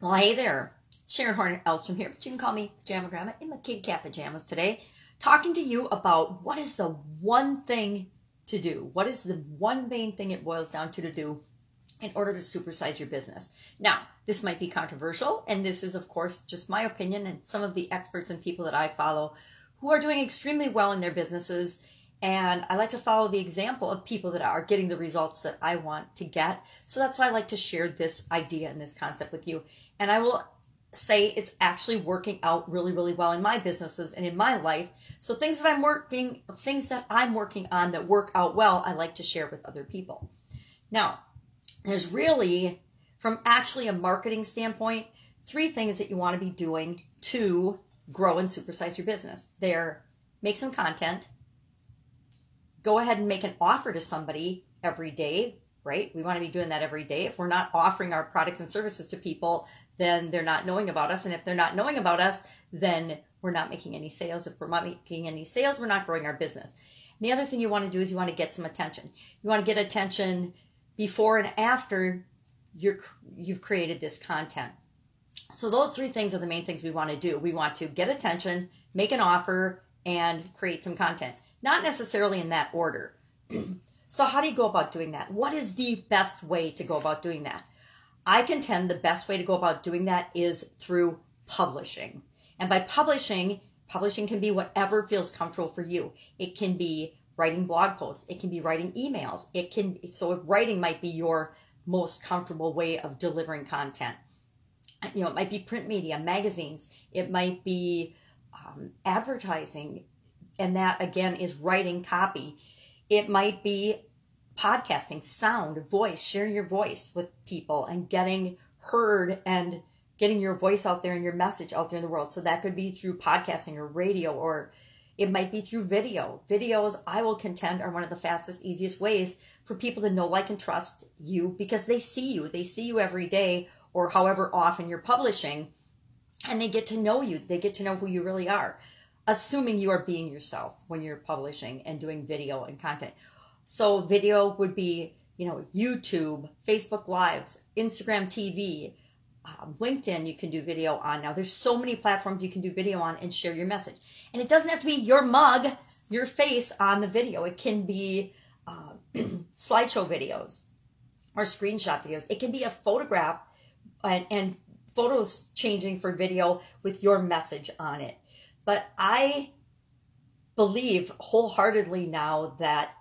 Well, hey there, Sharon Horne-Ellstrom here, but you can call me Pajama Grandma in my kitty cat pajamas today, talking to you about what is the one thing to do. What is the one main thing it boils down to do in order to supersize your business? Now, this might be controversial, and this is, of course, just my opinion and some of the experts and people that I follow who are doing extremely well in their businesses. And I like to follow the example of people that are getting the results that I want to get. So that's why I like to share this idea and this concept with you. And I will say it's actually working out really, really well in my businesses and in my life. So things that I'm working on that work out well, I like to share with other people. Now, there's really, from actually a marketing standpoint, 3 things that you want to be doing to grow and supersize your business. They're make some content, go ahead and make an offer to somebody every day, right? We want to be doing that every day. If we're not offering our products and services to people, then they're not knowing about us. And if they're not knowing about us, then we're not making any sales. If we're not making any sales, we're not growing our business. And the other thing you want to do is you want to get some attention. You want to get attention before and after you've created this content. So those 3 things are the main things we want to do. We want to get attention, make an offer, and create some content. Not necessarily in that order. So how do you go about doing that? What is the best way to go about doing that? I contend the best way to go about doing that is through publishing. And by publishing can be whatever feels comfortable for you. It can be writing blog posts. It can be writing emails. So writing might be your most comfortable way of delivering content. You know, it might be print media, magazines. It might be advertising. And that, again, is writing copy. It might be podcasting, sound, voice, sharing your voice with people and getting heard and getting your voice out there and your message out there in the world. So that could be through podcasting or radio, or it might be through video. Videos, I will contend, are one of the fastest, easiest ways for people to know, like, and trust you because they see you. They see you every day or however often you're publishing, and they get to know you. They get to know who you really are, assuming you are being yourself when you're publishing and doing video and content. So video would be, you know, YouTube, Facebook Lives, Instagram TV, LinkedIn you can do video on now. There's so many platforms you can do video on and share your message. And it doesn't have to be your mug, your face on the video. It can be slideshow videos or screenshot videos. It can be a photograph and photos changing for video with your message on it. But I believe wholeheartedly now that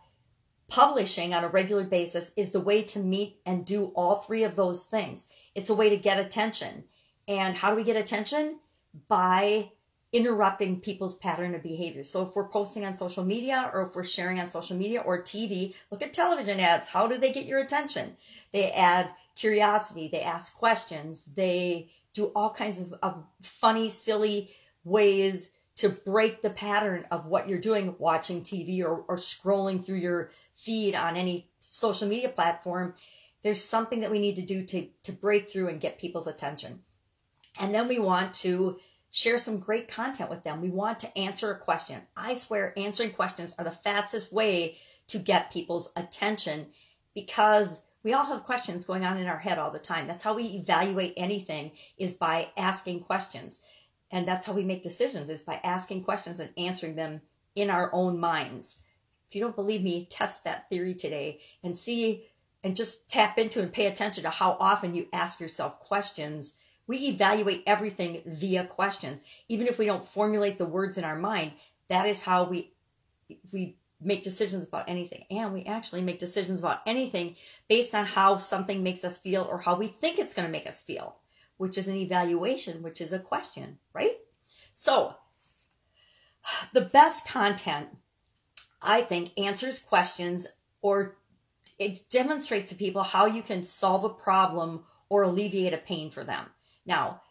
publishing on a regular basis is the way to meet and do all 3 of those things. It's a way to get attention. And how do we get attention? By interrupting people's pattern of behavior. So if we're posting on social media or if we're sharing on social media or TV, look at television ads. How do they get your attention? They add curiosity. They ask questions. They do all kinds of funny, silly ways to break the pattern of what you're doing, watching TV or scrolling through your feed on any social media platform. There's something that we need to do to break through and get people's attention. And then we want to share some great content with them. We want to answer a question. I swear answering questions are the fastest way to get people's attention because we all have questions going on in our head all the time. That's how we evaluate anything, is by asking questions. And that's how we make decisions, is by asking questions and answering them in our own minds. If you don't believe me, test that theory today and see, and just tap into and pay attention to how often you ask yourself questions. We evaluate everything via questions. Even if we don't formulate the words in our mind, that is how we make decisions about anything. And we actually make decisions about anything based on how something makes us feel or how we think it's going to make us feel, which is an evaluation, which is a question, right? So the best content, I think, answers questions, or it demonstrates to people how you can solve a problem or alleviate a pain for them. Now,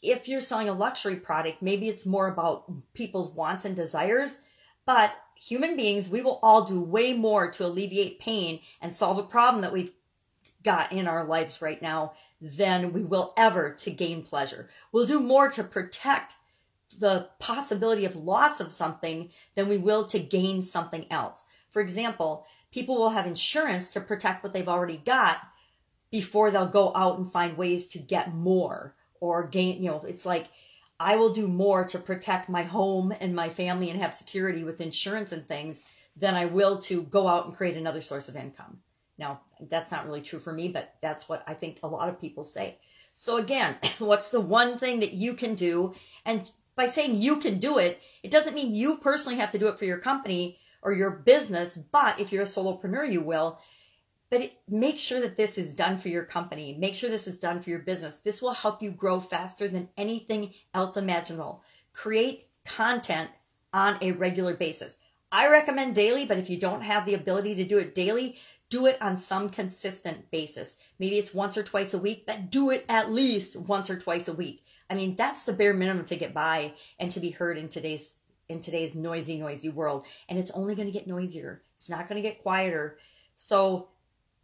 if you're selling a luxury product, maybe it's more about people's wants and desires, but human beings, we will all do way more to alleviate pain and solve a problem that we've got in our lives right now than we will ever to gain pleasure. We'll do more to protect the possibility of loss of something than we will to gain something else. For example, people will have insurance to protect what they've already got, before they'll go out and find ways to get more or gain, it's like, I will do more to protect my home and my family and have security with insurance and things than I will to go out and create another source of income. Now, that's not really true for me, but that's what I think a lot of people say. So again, what's the one thing that you can do? And by saying you can do it, it doesn't mean you personally have to do it for your company or your business, but if you're a solopreneur, you will. But make sure that this is done for your company. Make sure this is done for your business. This will help you grow faster than anything else imaginable. Create content on a regular basis. I recommend daily, but if you don't have the ability to do it daily, do it on some consistent basis. Maybe it's once or twice a week, but do it at least once or twice a week. I mean, that's the bare minimum to get by and to be heard in today's noisy world. And it's only going to get noisier. It's not going to get quieter. So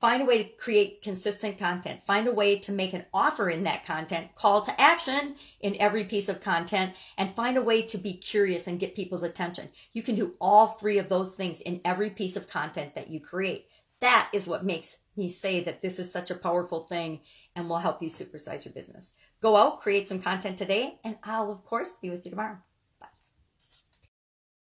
find a way to create consistent content. Find a way to make an offer in that content, call to action in every piece of content, and find a way to be curious and get people's attention. You can do all three of those things in every piece of content that you create. That is what makes me say that this is such a powerful thing and will help you supersize your business. Go out, create some content today, and I'll, of course, be with you tomorrow.